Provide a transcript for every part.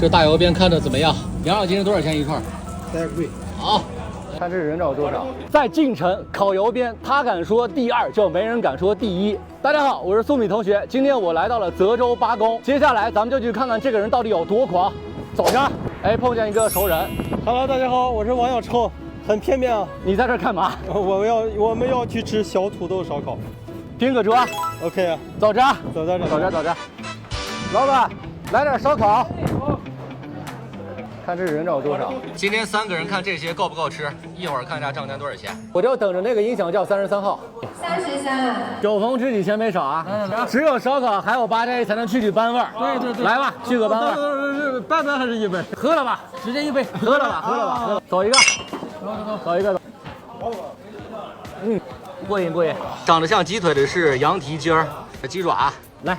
这大油边看着怎么样？羊肉今天多少钱一串？有点贵。好，看这人找多少。在晋城烤油边，他敢说第二，就没人敢说第一。大家好，我是苏米同学，今天我来到了泽州八公，接下来咱们就去看看这个人到底有多狂。走着，哎，碰见一个熟人。Hello， 大家好，我是王小臭，很片面啊。你在这干嘛？我们要去吃小土豆烧烤。拼个桌。OK 啊，走着，走着。老板，来点烧烤。看这人找多少？今天3个人，看这些够不够吃？一会儿看一下账单多少钱。我就等着那个音响叫33号。33。酒逢知己千杯少啊！只有烧烤还有八斋才能去班味儿。对，来吧，去个班味儿。半杯还是一杯？喝了吧，直接一杯。喝了吧。走一个。走一个。过瘾。长得像鸡腿的是羊蹄筋儿、鸡爪。来，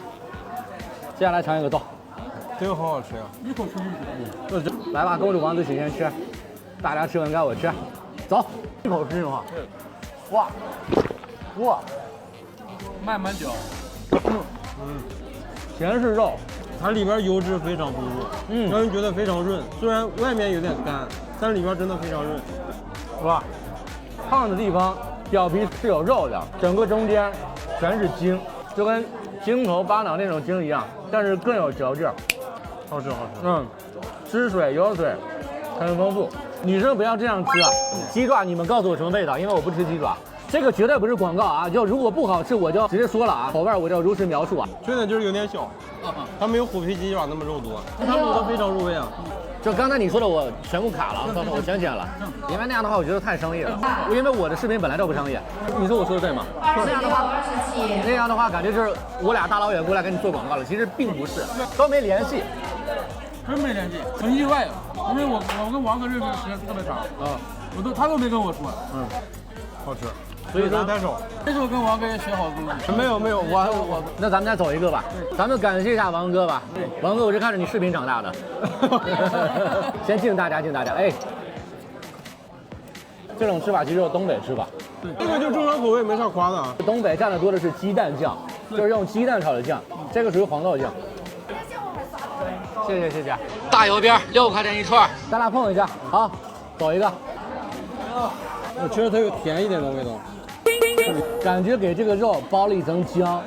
接下来尝一个豆。这个好好吃呀！一口吃不止。来吧，公主王子请先吃，大家吃完该我吃。走，一口吃的话，哇，慢慢嚼。全是肉，它里边油脂非常丰富，让人觉得非常润。虽然外面有点干，但是里边真的非常润。哇，烫的地方表皮是有肉的，整个中间全是筋，就跟筋头巴脑那种筋一样，但是更有嚼劲。好吃。汁水油水很丰富。女生不要这样吃啊！鸡爪你们告诉我什么味道？因为我不吃鸡爪。这个绝对不是广告啊！就如果不好吃，我就直接说了啊，口味我就如实描述啊。缺点就是有点小，它没有虎皮鸡爪那么肉多，它卤的非常入味啊。就刚才你说的，我全部卡了，我全剪了，因为那样的话我觉得太商业了，因为我的视频本来就不商业。你说我说的对吗？那样的话感觉就是我俩大老远过来给你做广告了，其实并不是，都没联系。真没联系，很意外，因为我跟王哥认识时间特别长他都没跟我说，好吃，所以人太少。这是我跟王哥也学好的东西。没有，我那咱们再走一个吧，咱们感谢一下王哥吧。王哥，我是看着你视频长大的。先敬大家，哎，这种吃法其实就是东北吃法。这个就正常口味，没啥夸的啊。东北蘸的多的是鸡蛋酱，就是用鸡蛋炒的酱，这个属于黄豆酱。谢谢。大油边6块钱一串，咱俩碰一下。好，走一个。我觉得它有甜一点的味道，感觉给这个肉包了一层浆，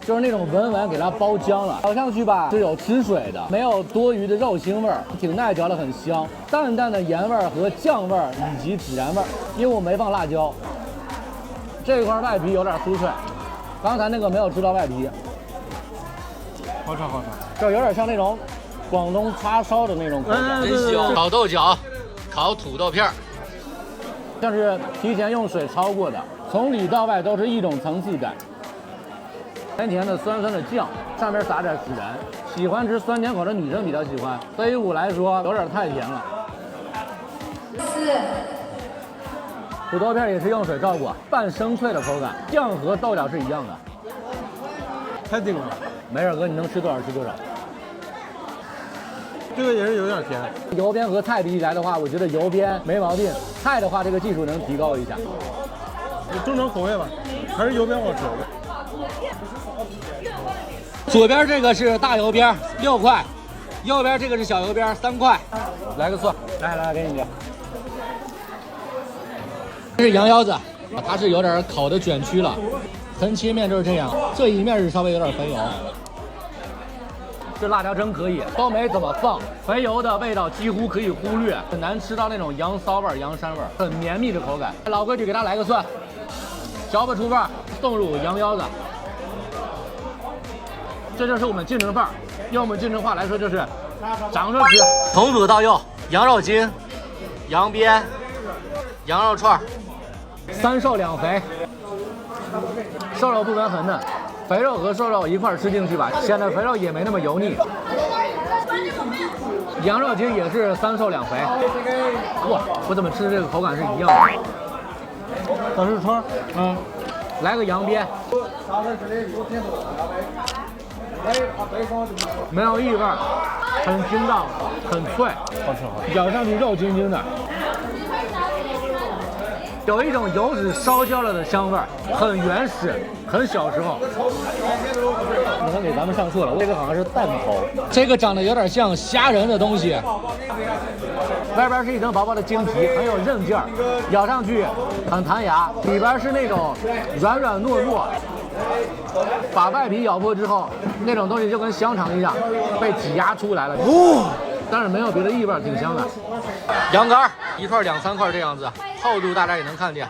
就是那种文给它包浆了，咬上去吧是有吃水的，没有多余的肉腥味儿，挺耐嚼的，很香，淡淡的盐味儿和酱味儿以及孜然味儿，因为我没放辣椒。这一块外皮有点酥脆，刚才那个没有吃到外皮。好吃。就有点像那种广东叉烧的那种口感，真香。烤豆角，烤土豆片儿，像是提前用水焯过的，从里到外都是一种层次感。甜的酸的酱，上面撒点孜然，喜欢吃酸甜口的女生比较喜欢，对于我来说有点太甜了。土豆片也是用水焯过，半生脆的口感，酱和豆角是一样的。太顶了。没事哥，你能吃多少吃多少。这个也是有点甜。油边和菜比起来的话，我觉得油边没毛病，菜的话这个技术能提高一下。正常口味吧，还是油边好吃。左边这个是大油边6块，右边这个是小油边3块。来个蒜，来给你。这是羊腰子，它是有点烤的卷曲了。横切面就是这样，这一面是稍微有点肥油。这辣椒真可以，都没怎么放，肥油的味道几乎可以忽略，很难吃到那种羊骚味、羊膻味，很绵密的口感。老规矩，给它来个蒜，嚼不出味儿，送入羊腰子。这就是我们晋城范儿，用我们晋城话来说就是长着吃。从左到右，羊肉筋、羊鞭、羊肉串，3瘦2肥。瘦肉部分很嫩，肥肉和瘦肉一块吃进去吧，显得肥肉也没那么油腻。羊肉筋也是3瘦2肥。哇，我怎么吃这个口感是一样的？小试串，来个羊鞭，没有异味，很筋道，很脆，好吃。咬上去肉筋筋的。有一种油脂烧焦了的香味儿，很原始，很小时候。你看给咱们上色了，这个好像是弹头，这个长得有点像虾仁的东西，外边是一层薄薄的晶皮，很有韧劲儿，咬上去很弹牙，里边是那种软软糯糯。把外皮咬破之后，那种东西就跟香肠一样被挤压出来了，但是没有别的异味，挺香的。羊肝一块2、3块这样子，厚度大家也能看见，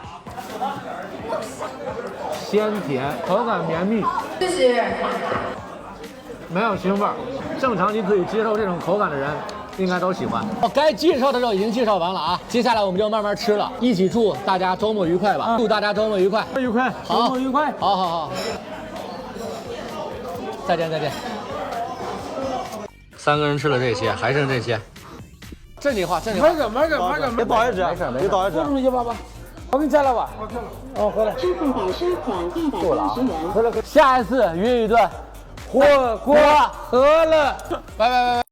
鲜甜，口感绵密，谢谢。没有腥味儿，正常你可以接受这种口感的人应该都喜欢。该介绍的都已经介绍完了啊，接下来我们就慢慢吃了。一起祝大家周末愉快吧！祝大家周末愉快，愉快，好，周末愉快，好，再见。3个人吃了这些，还剩这些。正经话。买个，别倒一只，别倒一只。188，我给你摘了吧。哦，回来。支付宝收款180元。下一次约一顿喝了，拜。